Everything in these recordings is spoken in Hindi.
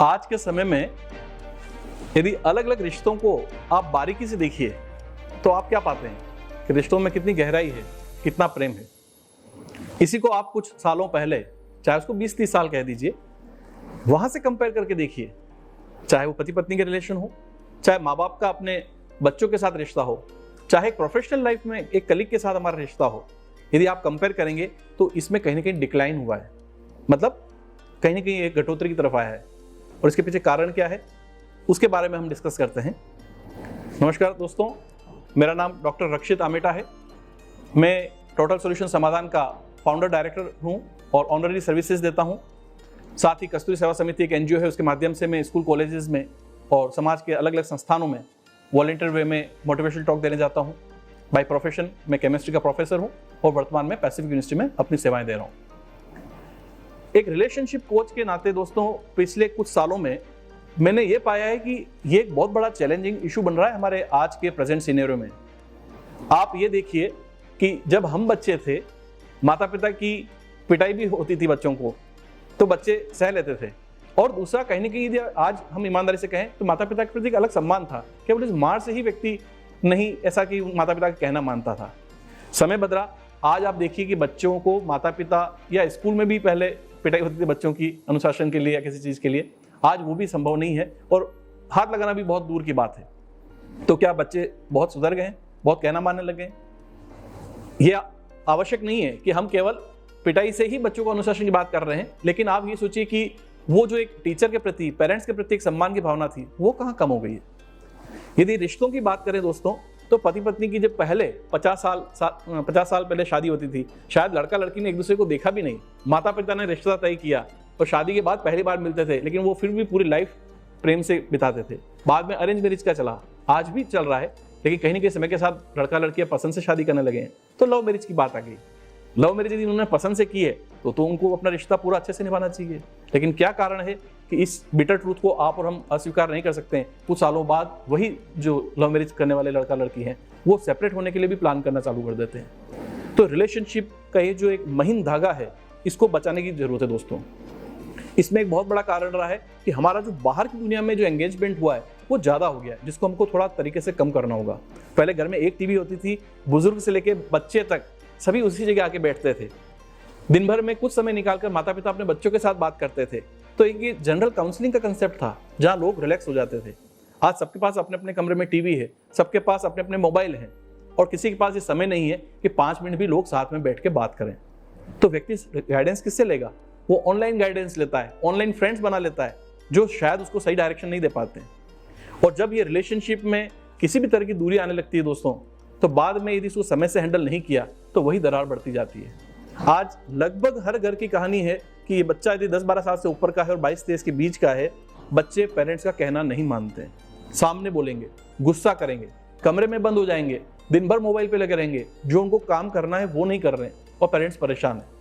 आज के समय में यदि अलग अलग रिश्तों को आप बारीकी से देखिए तो आप क्या पाते हैं कि रिश्तों में कितनी गहराई है, कितना प्रेम है। इसी को आप कुछ सालों पहले, चाहे उसको 20-30 साल कह दीजिए, वहां से कंपेयर करके देखिए, चाहे वो पति पत्नी के रिलेशन हो, चाहे माँ बाप का अपने बच्चों के साथ रिश्ता हो, चाहे एक प्रोफेशनल लाइफ में एक कलीग के साथ हमारा रिश्ता हो। यदि आप कंपेयर करेंगे तो इसमें कहीं ना कहीं डिक्लाइन हुआ है, मतलब कहीं ना कहीं एक घटोतरी की तरफ आया है। और इसके पीछे कारण क्या है, उसके बारे में हम डिस्कस करते हैं। नमस्कार दोस्तों, मेरा नाम डॉक्टर रक्षित आमेटा है। मैं टोटल सॉल्यूशन समाधान का फाउंडर डायरेक्टर हूं और ऑनररी सर्विसेज देता हूं। साथ ही कस्तूरी सेवा समिति एक एनजीओ है, उसके माध्यम से मैं स्कूल कॉलेजेस में और समाज के अलग अलग संस्थानों में वॉलंटियर वे में मोटिवेशनल टॉक देने जाता हूं। बाय प्रोफेशन मैं केमिस्ट्री का प्रोफेसर हूं और वर्तमान में पैसिफिक यूनिवर्सिटी में अपनी सेवाएं दे रहा हूं। एक रिलेशनशिप कोच के नाते दोस्तों, पिछले कुछ सालों में मैंने ये पाया है कि ये एक बहुत बड़ा चैलेंजिंग इशू बन रहा है हमारे आज के प्रेजेंट सिनेरियो में। आप ये देखिए कि जब हम बच्चे थे, माता पिता की पिटाई भी होती थी बच्चों को, तो बच्चे सह लेते थे। और दूसरा, कहीं ना कहीं आज हम ईमानदारी से कहें तो माता पिता के प्रति एक अलग सम्मान था। केवल इस मार से ही व्यक्ति नहीं ऐसा कि माता पिता का कहना मानता था। समय बदला, आज आप देखिए कि बच्चों को माता पिता या स्कूल में भी पहले पिटाई होती थी बच्चों की अनुशासन के लिए या किसी चीज़ के लिए, आज वो भी संभव नहीं है और हाथ लगाना भी बहुत दूर की बात है। तो क्या बच्चे बहुत सुधर गए हैं, बहुत कहना मानने लगे हैं? ये आवश्यक नहीं है कि हम केवल पिटाई से ही बच्चों को अनुशासन की बात कर रहे हैं, लेकिन आप ये सोचिए कि वो जो एक टीचर के प्रति, पेरेंट्स के प्रति एक सम्मान की भावना थी, वो कहाँ कम हो गई है। यदि रिश्तों की बात करें दोस्तों, तो पति पत्नी की जब पहले 50 साल पहले शादी होती थी, शायद लड़का लड़की ने एक दूसरे को देखा भी नहीं, माता पिता ने रिश्ता तय किया और शादी के बाद पहली बार मिलते थे, लेकिन वो फिर भी पूरी लाइफ प्रेम से बिताते थे। बाद में अरेंज मैरिज का चला, आज भी चल रहा है, लेकिन कहीं ना कहीं समय के साथ लड़का लड़कियां पसंद से शादी करने लगे हैं, तो लव मैरिज की बात आ गई। लव मैरिज यदि उन्होंने पसंद से की है तो उनको अपना रिश्ता पूरा अच्छे से निभाना चाहिए। लेकिन क्या कारण है कि इस बिटर ट्रूथ को आप और हम अस्वीकार नहीं कर सकते हैं। कुछ सालों बाद वही जो लव मैरिज करने वाले लड़का लड़की हैं, वो सेपरेट होने के लिए भी प्लान करना चालू कर देते हैं। तो रिलेशनशिप का ये जो एक महीन धागा है, इसको बचाने की जरूरत है दोस्तों। इसमें एक बहुत बड़ा कारण रहा है कि हमारा जो बाहर की दुनिया में जो एंगेजमेंट हुआ है वो ज़्यादा हो गया है, जिसको हमको थोड़ा तरीके से कम करना होगा। पहले घर में एक टीवी होती थी, बुजुर्ग से लेके बच्चे तक सभी उसी जगह आके बैठते थे। दिन भर में कुछ समय निकालकर माता पिता अपने बच्चों के साथ बात करते थे। तो एक जनरल काउंसलिंग का कंसेप्ट था, जहां लोग रिलैक्स हो जाते थे। आज सबके पास अपने अपने कमरे में टीवी है, सबके पास अपने अपने मोबाइल हैं, और किसी के पास ये समय नहीं है कि 5 मिनट भी लोग साथ में बैठ के बात करें। तो व्यक्ति गाइडेंस किससे लेगा? वो ऑनलाइन गाइडेंस लेता है, ऑनलाइन फ्रेंड्स बना लेता है, जो शायद उसको सही डायरेक्शन नहीं दे पाते हैं। और जब ये रिलेशनशिप में किसी भी तरह की दूरी आने लगती है दोस्तों, तो बाद में यदि इसको समय से हैंडल नहीं किया तो वही दरार बढ़ती जाती है। आज लगभग हर घर की कहानी है कि ये बच्चा यदि 10-12 साल से ऊपर का है और 22-23 के बीच का है, बच्चे पेरेंट्स का कहना नहीं मानते हैं, सामने बोलेंगे, गुस्सा करेंगे, कमरे में बंद हो जाएंगे, दिन भर मोबाइल पे लगे रहेंगे, जो उनको काम करना है वो नहीं कर रहे हैं और पेरेंट्स परेशान है।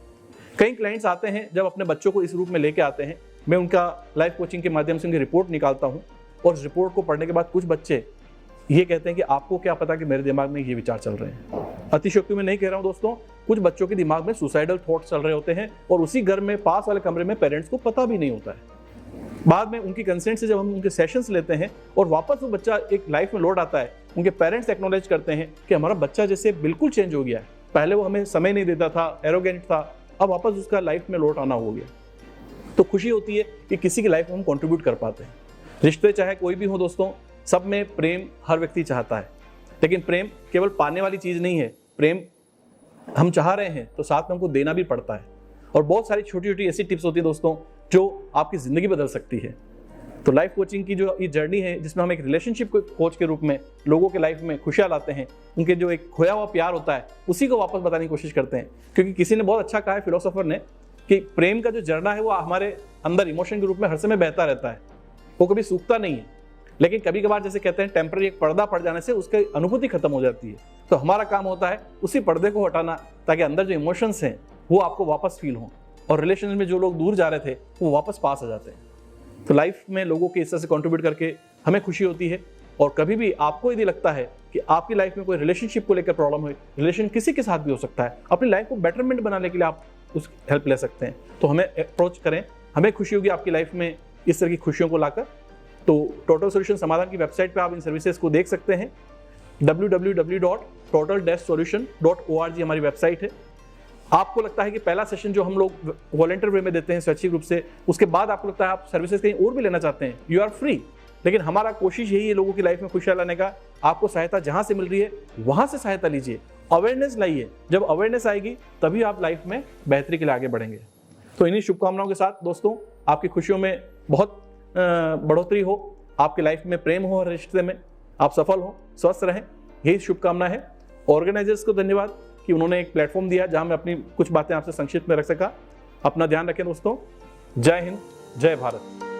कई क्लाइंट्स आते हैं, जब अपने बच्चों को इस रूप में लेके आते हैं, मैं उनका लाइफ कोचिंग के माध्यम से उनकी रिपोर्ट निकालता हूँ और उस रिपोर्ट को पढ़ने के बाद कुछ बच्चे ये कहते हैं कि आपको क्या पता कि मेरे दिमाग में ये विचार चल रहे हैं। अतिशयोक्ति में नहीं कह रहा हूं दोस्तों, कुछ बच्चों के दिमाग में सुसाइडल थॉट्स चल रहे होते हैं और उसी घर में पास वाले कमरे में पेरेंट्स को पता भी नहीं होता है। बाद में उनकी कंसेंट से जब हम उनके सेशंस लेते हैं और वापस वो बच्चा एक लाइफ में लौट आता है, उनके पेरेंट्स एक्नॉलेज करते हैं कि हमारा बच्चा जैसे बिल्कुल चेंज हो गया है, पहले वो हमें समय नहीं देता था, एरोगेंट था, अब वापस उसका लाइफ में लौट आना हो गया। तो खुशी होती है कि किसी की लाइफ में हम कॉन्ट्रीब्यूट कर पाते हैं। रिश्ते चाहे कोई भी हो दोस्तों, सब में प्रेम हर व्यक्ति चाहता है, लेकिन प्रेम केवल पाने वाली चीज नहीं है। प्रेम हम चाह रहे हैं तो साथ में हमको देना भी पड़ता है। और बहुत सारी छोटी छोटी ऐसी टिप्स होती है दोस्तों, जो आपकी जिंदगी बदल सकती है। तो लाइफ कोचिंग की जो ये जर्नी है, जिसमें हम एक रिलेशनशिप कोच के रूप में लोगों के लाइफ में खुशियां लाते हैं, उनके जो एक खोया हुआ प्यार होता है उसी को वापस बताने की कोशिश करते हैं। क्योंकि किसी ने बहुत अच्छा कहा है, फिलोसोफर ने, कि प्रेम का जो झरना है वो हमारे अंदर इमोशन के रूप में हर समय बहता रहता है, वो कभी सूखता नहीं है। लेकिन कभी कभार जैसे कहते हैं टेम्पररी एक पर्दा पड़ जाने से उसकी अनुभूति खत्म हो जाती है। तो हमारा काम होता है उसी पर्दे को हटाना, ताकि अंदर जो इमोशंस हैं वो आपको वापस फील हो, और रिलेशन में जो लोग दूर जा रहे थे वो वापस पास आ जाते हैं। तो लाइफ में लोगों के इस तरह से कंट्रीब्यूट करके हमें खुशी होती है। और कभी भी आपको यदि लगता है कि आपकी लाइफ में कोई रिलेशनशिप को लेकर प्रॉब्लम है, रिलेशन किसी के साथ भी हो सकता है, अपनी लाइफ को बेटरमेंट बनाने के लिए आप उस हेल्प ले सकते हैं। तो हमें अप्रोच करें, हमें खुशी होगी आपकी लाइफ में इस तरह की खुशियों को लाकर। तो टोटल सॉल्यूशन समाधान की वेबसाइट पे आप इन सर्विसेज को देख सकते हैं। www.total-solution.org हमारी वेबसाइट है। आपको लगता है कि पहला सेशन जो हम लोग वॉलंटियर वे में देते हैं स्वैच्छिक रूप से, उसके बाद आपको लगता है आप सर्विसेज कहीं और भी लेना चाहते हैं, यू आर फ्री। लेकिन हमारा कोशिश यही है लोगों की लाइफ में खुशियां लाने का। आपको सहायता जहां से मिल रही है वहां से सहायता लीजिए, अवेयरनेस लाइए। जब अवेयरनेस आएगी तभी आप लाइफ में बेहतरी के लिए आगे बढ़ेंगे। तो इन्हीं शुभकामनाओं के साथ दोस्तों, आपकी खुशियों में बहुत बढ़ोतरी हो, आपकी लाइफ में प्रेम हो, हर रिश्ते में आप सफल हो, स्वस्थ रहें, यही शुभकामना है। ऑर्गेनाइजर्स को धन्यवाद कि उन्होंने एक प्लेटफॉर्म दिया जहां मैं अपनी कुछ बातें आपसे संक्षिप्त में रख सका। अपना ध्यान रखें दोस्तों। जय हिंद, जय भारत।